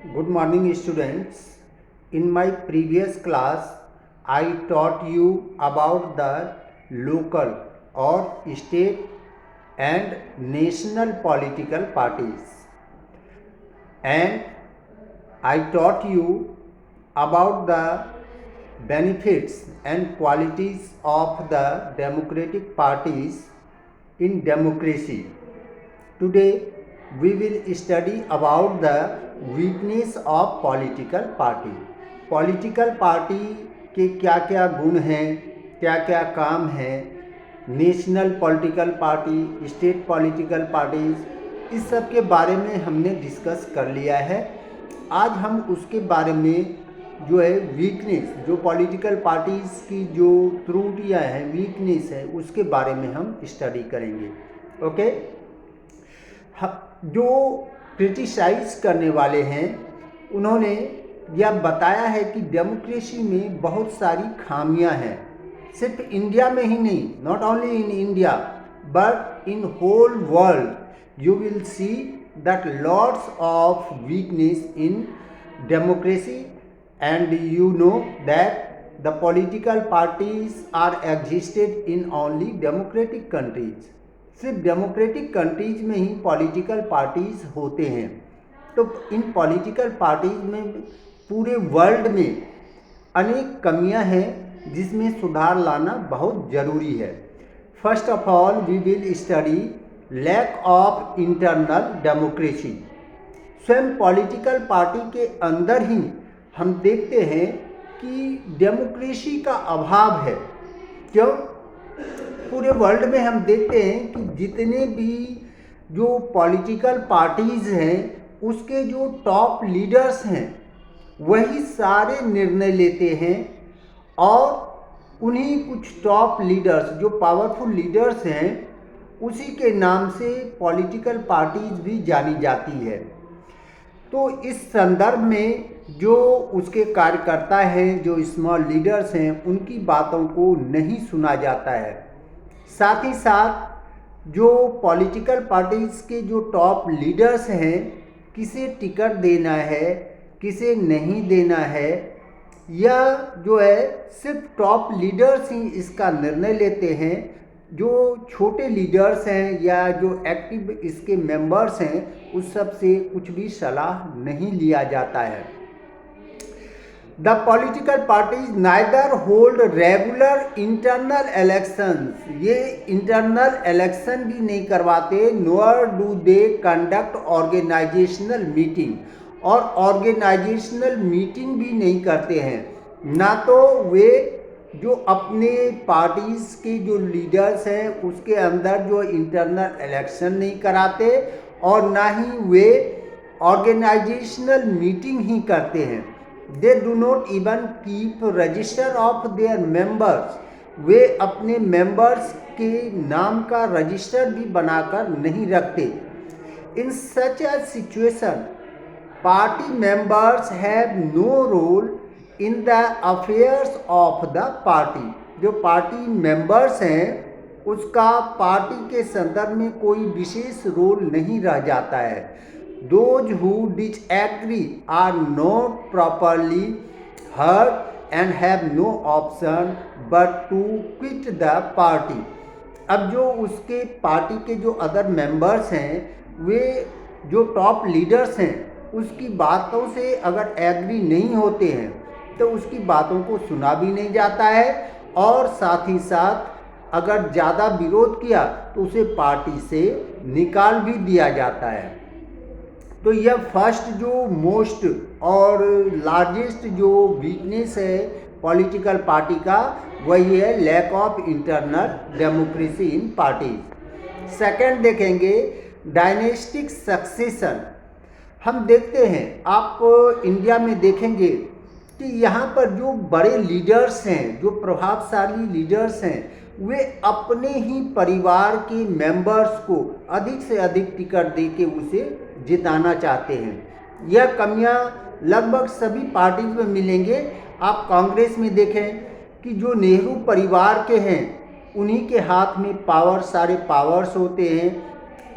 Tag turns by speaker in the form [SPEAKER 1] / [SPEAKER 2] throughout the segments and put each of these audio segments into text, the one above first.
[SPEAKER 1] Good morning, students. In my previous class, I taught you about the local or state and national political parties, and I taught you about the benefits and qualities of the democratic parties in democracy. Today we will study about the weakness of political party. Political party के क्या क्या गुण हैं, क्या क्या काम हैं, national political party, state political parties, इस सब के बारे में हमने डिस्कस कर लिया है। आज हम उसके बारे में जो है वीकनेस, जो पॉलिटिकल पार्टीज़ की जो त्रुटियां हैं, वीकनेस है, उसके बारे में हम स्टडी करेंगे। ओके, जो क्रिटिसाइज करने वाले हैं उन्होंने यह बताया है कि डेमोक्रेसी में बहुत सारी खामियां हैं। सिर्फ इंडिया में ही नहीं, not only in India but in whole world you will see that lots of weakness in democracy and you know that the political parties are existed in only democratic countries. सिर्फ democratic countries में ही political parties होते हैं। तो इन political parties में पूरे world में अनेक कमियां हैं जिसमें सुधार लाना बहुत ज़रूरी है। First of all we will study lack of internal democracy. स्वयं पॉलिटिकल पार्टी के अंदर ही हम देखते हैं कि डेमोक्रेसी का अभाव है। क्यों? पूरे वर्ल्ड में हम देखते हैं कि जितने भी जो पॉलिटिकल पार्टीज़ हैं उसके जो टॉप लीडर्स हैं वही सारे निर्णय लेते हैं, और उन्हीं कुछ टॉप लीडर्स जो पावरफुल लीडर्स हैं उसी के नाम से पॉलिटिकल पार्टीज़ भी जानी जाती है। तो इस संदर्भ में जो उसके कार्यकर्ता हैं, जो स्मॉल लीडर्स हैं, उनकी बातों को नहीं सुना जाता है। साथ ही साथ जो पॉलिटिकल पार्टीज़ के जो टॉप लीडर्स हैं, किसे टिकट देना है, किसे नहीं देना है, यह जो है सिर्फ टॉप लीडर्स ही इसका निर्णय लेते हैं। जो छोटे लीडर्स हैं या जो एक्टिव इसके मेंबर्स हैं उस सब से कुछ भी सलाह नहीं लिया जाता है। The political parties neither hold regular internal elections, ये इंटरनल इलेक्शन भी नहीं करवाते, nor do they conduct organizational meeting, और ऑर्गेनाइजेशनल मीटिंग भी नहीं करते हैं। ना तो वे जो अपने पार्टीज़ के जो लीडर्स हैं उसके अंदर जो इंटरनल इलेक्शन नहीं कराते, और ना ही वे ऑर्गेनाइजेशनल मीटिंग ही करते हैं। They do not even keep register of their members, वे अपने मेंबर्स के नाम का रजिस्टर भी बनाकर नहीं रखते। In such a situation party members have no role in the affairs of the party. जो पार्टी मेंबर्स हैं उसका पार्टी के संदर्भ में कोई विशेष रोल नहीं रह जाता है। Those who disagree are not properly heard and have no option but to quit the party। अब जो उसके पार्टी के जो अदर मेंबर्स हैं, वे जो टॉप लीडर्स हैं उसकी बातों से अगर एग्री नहीं होते हैं तो उसकी बातों को सुना भी नहीं जाता है, और साथ ही साथ अगर ज़्यादा विरोध किया तो उसे पार्टी से निकाल भी दिया जाता है। तो यह फर्स्ट जो मोस्ट और लार्जेस्ट जो वीकनेस है पॉलिटिकल पार्टी का, वही है lack of internal democracy in party. Second देखेंगे डायनेस्टिक सक्सेशन। हम देखते हैं, आप इंडिया में देखेंगे कि यहाँ पर जो बड़े लीडर्स हैं, जो प्रभावशाली लीडर्स हैं, वे अपने ही परिवार के मेंबर्स को अधिक से अधिक टिकट देके उसे जिताना चाहते हैं। यह कमियां लगभग सभी पार्टीज में मिलेंगे। आप कांग्रेस में देखें कि जो नेहरू परिवार के हैं उन्हीं के हाथ में पावर, सारे पावर्स होते हैं,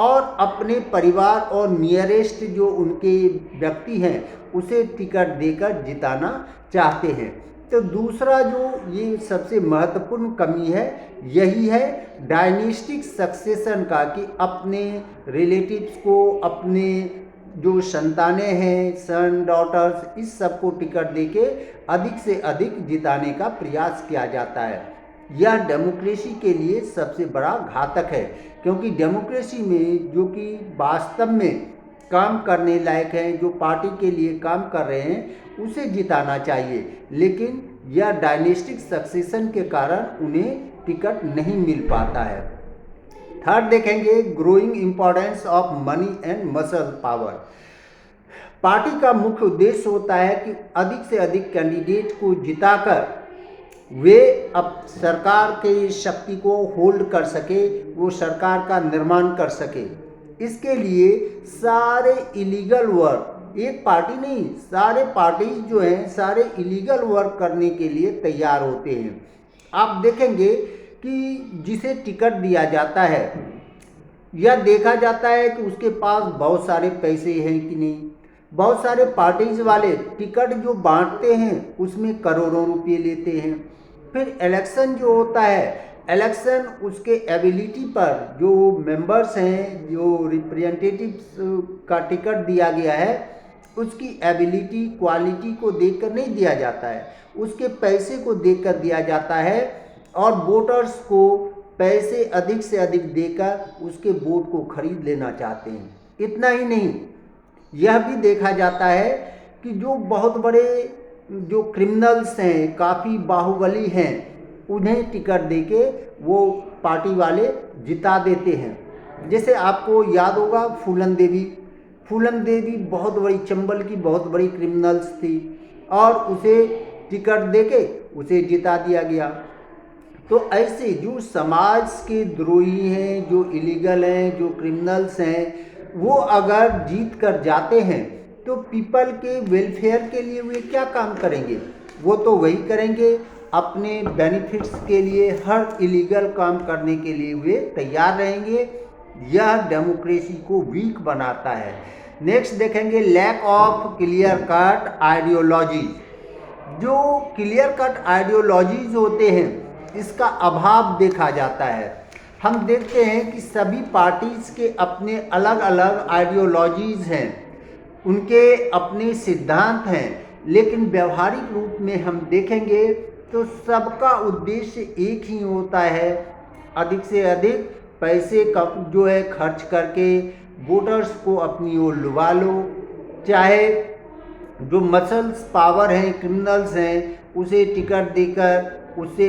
[SPEAKER 1] और अपने परिवार और नियरेस्ट जो उनके व्यक्ति हैं उसे टिकट देकर जिताना चाहते हैं। तो दूसरा जो ये सबसे महत्वपूर्ण कमी है यही है डायनेस्टिक सक्सेशन का, कि अपने रिलेटिव्स को, अपने जो संतानें हैं, सन डॉटर्स, इस सब को टिकट देके अधिक से अधिक जिताने का प्रयास किया जाता है। यह डेमोक्रेसी के लिए सबसे बड़ा घातक है, क्योंकि डेमोक्रेसी में जो कि वास्तव में काम करने लायक हैं, जो पार्टी के लिए काम कर रहे हैं, उसे जिताना चाहिए, लेकिन यह डायनेस्टिक सक्सेशन के कारण उन्हें टिकट नहीं मिल पाता है। थर्ड देखेंगे growing importance of money and muscle power. Party का मुख्य उद्देश्य होता है कि अधिक से अधिक कैंडिडेट को जिताकर वे अब सरकार की शक्ति को होल्ड कर सके, वो सरकार का निर्माण कर सके। इसके लिए सारे इलीगल वर्क, एक पार्टी नहीं, सारे पार्टीज जो हैं सारे इलीगल वर्क करने के लिए तैयार होते हैं। आप देखेंगे कि जिसे टिकट दिया जाता है यह देखा जाता है कि उसके पास बहुत सारे पैसे हैं कि नहीं। बहुत सारे पार्टीज वाले टिकट जो बांटते हैं उसमें करोड़ों रुपये लेते हैं। फिर इलेक्शन जो होता है, इलेक्शन उसके एबिलिटी पर, जो मेंबर्स हैं, जो रिप्रेजेंटेटिव्स का टिकट दिया गया है, उसकी एबिलिटी, क्वालिटी को देखकर नहीं दिया जाता है, उसके पैसे को देखकर दिया जाता है। और वोटर्स को पैसे अधिक से अधिक देकर उसके वोट को खरीद लेना चाहते हैं। इतना ही नहीं, यह भी देखा जाता है कि जो बहुत बड़े जो क्रिमिनल्स हैं, काफ़ी बाहुबली हैं, उन्हें टिकट देके वो पार्टी वाले जिता देते हैं। जैसे आपको याद होगा फूलन देवी बहुत बड़ी, चंबल की बहुत बड़ी क्रिमिनल्स थी और उसे टिकट देके उसे जिता दिया गया। तो ऐसे जो समाज के द्रोही हैं, जो इलीगल हैं, जो क्रिमिनल्स हैं, वो अगर जीत कर जाते हैं तो पीपल के वेलफेयर के लिए वे क्या काम करेंगे? वो तो वही करेंगे, अपने बेनिफिट्स के लिए हर इलीगल काम करने के लिए वे तैयार रहेंगे। यह डेमोक्रेसी को वीक बनाता है। नेक्स्ट देखेंगे lack of clear cut ideologies. जो क्लियर कट आइडियोलॉजीज होते हैं इसका अभाव देखा जाता है। हम देखते हैं कि सभी पार्टीज़ के अपने अलग अलग आइडियोलॉजीज़ हैं, उनके अपने सिद्धांत हैं, लेकिन व्यवहारिक रूप में हम देखेंगे तो सबका उद्देश्य एक ही होता है, अधिक से अधिक पैसे जो है खर्च करके वोटर्स को अपनी ओर लुभा लो। चाहे जो मसल्स पावर हैं, क्रिमिनल्स हैं, उसे टिकट देकर उससे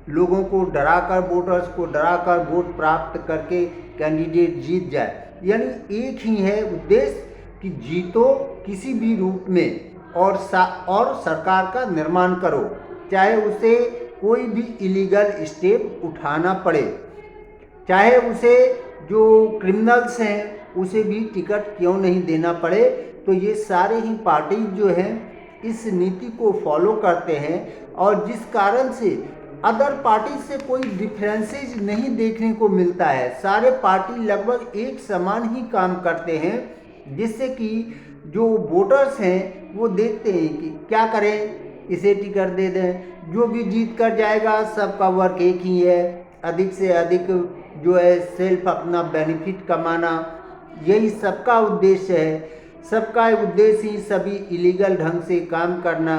[SPEAKER 1] लोगों को डराकर, वोटर्स को डराकर वोट प्राप्त करके कैंडिडेट जीत जाए। यानी एक ही है उद्देश्य कि जीतो किसी भी रूप में और सरकार का निर्माण करो, चाहे उसे कोई भी इलीगल स्टेप उठाना पड़े, चाहे उसे जो क्रिमिनल्स हैं उसे भी टिकट क्यों नहीं देना पड़े। तो ये सारे ही पार्टी जो हैं इस नीति को फॉलो करते हैं और जिस कारण से अदर पार्टी से कोई डिफरेंसेस नहीं देखने को मिलता है। सारे पार्टी लगभग एक समान ही काम करते हैं, जिससे कि जो वोटर्स हैं वो देखते हैं कि क्या करें, इसे टिकट दे दें, जो भी जीत कर जाएगा सबका वर्क एक ही है, अधिक से अधिक जो है सेल्फ अपना बेनिफिट कमाना, यही सबका उद्देश्य है। सबका उद्देश्य ही सभी इलीगल ढंग से काम करना।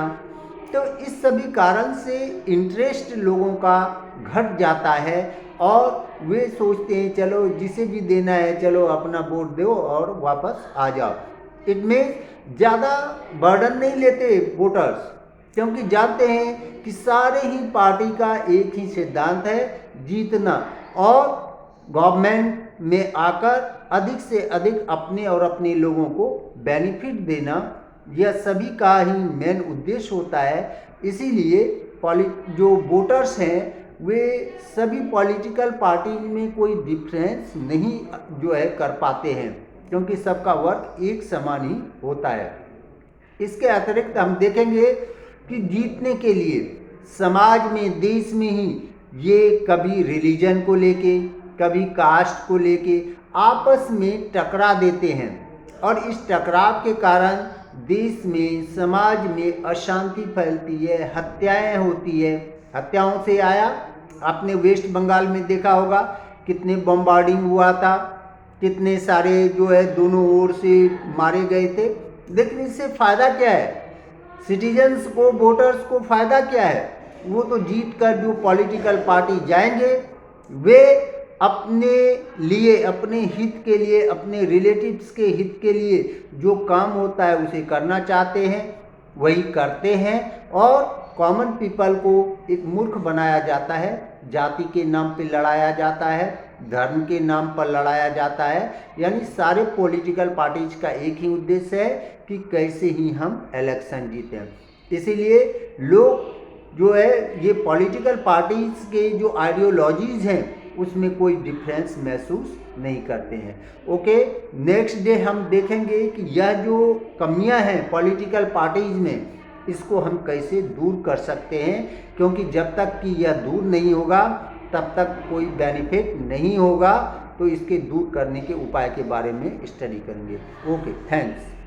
[SPEAKER 1] तो इस सभी कारण से इंटरेस्ट लोगों का घट जाता है और वे सोचते हैं चलो जिसे भी देना है चलो अपना वोट दो और वापस आ जाओ। इनमें ज़्यादा बर्डन नहीं लेते वोटर्स, क्योंकि जानते हैं कि सारे ही पार्टी का एक ही सिद्धांत है, जीतना और गवर्नमेंट में आकर अधिक से अधिक अपने और अपने लोगों को बेनिफिट देना, यह सभी का ही मेन उद्देश्य होता है। इसीलिए जो वोटर्स हैं वे सभी पॉलिटिकल पार्टी में कोई डिफरेंस नहीं जो है कर पाते हैं, क्योंकि सबका वर्क एक समान ही होता है। इसके अतिरिक्त हम देखेंगे कि जीतने के लिए समाज में, देश में ही ये कभी रिलीजन को लेके, कभी कास्ट को लेके आपस में टकरा देते हैं और इस टकराव के कारण देश में, समाज में अशांति फैलती है, हत्याएं होती है। हत्याओं से आया, आपने वेस्ट बंगाल में देखा होगा कितने बम्बार्डिंग हुआ था, कितने सारे जो है दोनों ओर से मारे गए थे। लेकिन इससे फ़ायदा क्या है? सिटीजन्स को, वोटर्स को फ़ायदा क्या है? वो तो जीत कर जो पॉलिटिकल पार्टी जाएंगे वे अपने लिए, अपने हित के लिए, अपने रिलेटिव्स के हित के लिए जो काम होता है उसे करना चाहते हैं, वही करते हैं और कॉमन पीपल को एक मूर्ख बनाया जाता है। जाति के नाम पे लड़ाया जाता है, धर्म के नाम पर लड़ाया जाता है। यानी सारे पॉलिटिकल पार्टीज का एक ही उद्देश्य है कि कैसे ही हम इलेक्शन जीतें। इसीलिए लोग जो है ये पॉलिटिकल पार्टीज के जो आइडियोलॉजीज़ हैं उसमें कोई डिफरेंस महसूस नहीं करते हैं। ओके, नेक्स्ट डे हम देखेंगे कि यह जो कमियां हैं पॉलिटिकल पार्टीज में, इसको हम कैसे दूर कर सकते हैं, क्योंकि जब तक कि यह दूर नहीं होगा तब तक कोई बेनिफिट नहीं होगा। तो इसके दूर करने के उपाय के बारे में स्टडी करेंगे। Okay, thanks.